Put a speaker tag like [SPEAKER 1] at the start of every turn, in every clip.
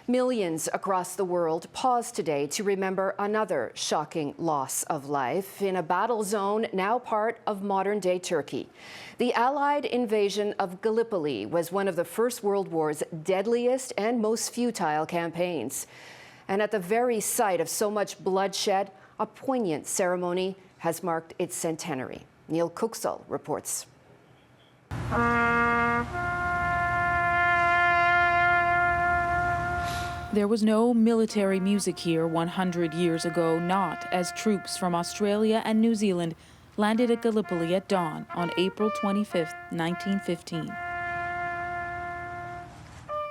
[SPEAKER 1] Millions across the world pause today to remember another shocking loss of life in a battle zone now part of modern-day Turkey. The Allied invasion of Gallipoli was one of the First World War's deadliest and most futile campaigns. And at the very site of so much bloodshed, a poignant ceremony has marked its centenary. Nil Koksal reports.
[SPEAKER 2] There was no military music here 100 years ago, not as troops from Australia and New Zealand landed at Gallipoli at dawn on April 25, 1915.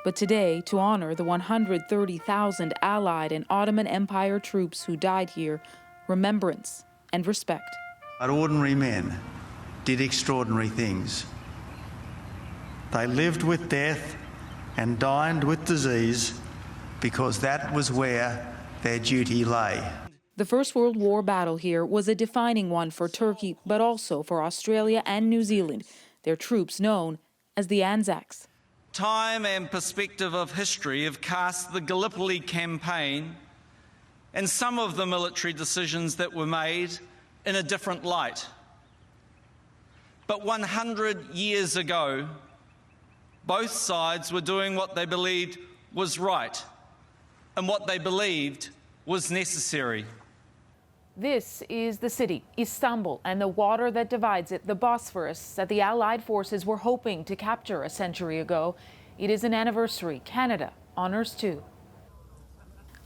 [SPEAKER 2] But today, to honor the 130,000 Allied and Ottoman Empire troops who died here, remembrance and respect.
[SPEAKER 3] But ordinary men did extraordinary things. They lived with death and dined with disease because that was where their duty lay.
[SPEAKER 2] The First World War battle here was a defining one for Turkey, but also for Australia and New Zealand, their troops known as the Anzacs.
[SPEAKER 4] Time and perspective of history have cast the Gallipoli campaign and some of the military decisions that were made in a different light. But 100 years ago, both sides were doing what they believed was right and what they believed was necessary.
[SPEAKER 2] This is the city, Istanbul, and the water that divides it, the Bosphorus, that the Allied forces were hoping to capture a century ago. It is an anniversary Canada honors too.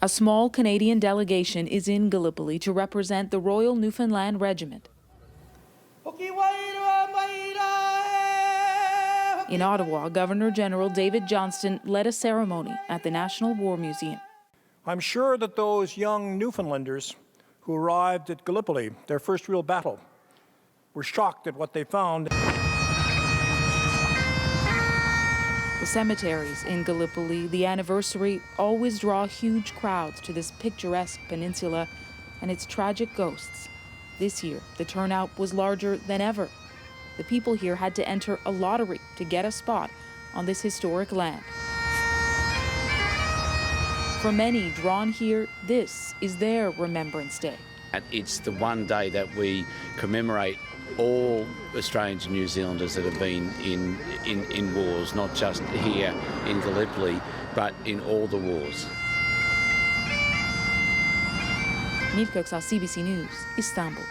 [SPEAKER 2] A small Canadian delegation is in Gallipoli to represent the Royal Newfoundland Regiment. In Ottawa, Governor General David Johnston led a ceremony at the National War Museum.
[SPEAKER 5] I'm sure that those young Newfoundlanders who arrived at Gallipoli, their first real battle, were shocked at what they found.
[SPEAKER 2] The cemeteries in Gallipoli, the anniversary, always draw huge crowds to this picturesque peninsula and its tragic ghosts. This year, the turnout was larger than ever. The people here had to enter a lottery to get a spot on this historic land. For many drawn here, this is their Remembrance Day.
[SPEAKER 6] It's the one day that we commemorate all Australians and New Zealanders that have been in wars, not just here in Gallipoli, but in all the wars.
[SPEAKER 2] Nil Koksal, CBC News, Istanbul.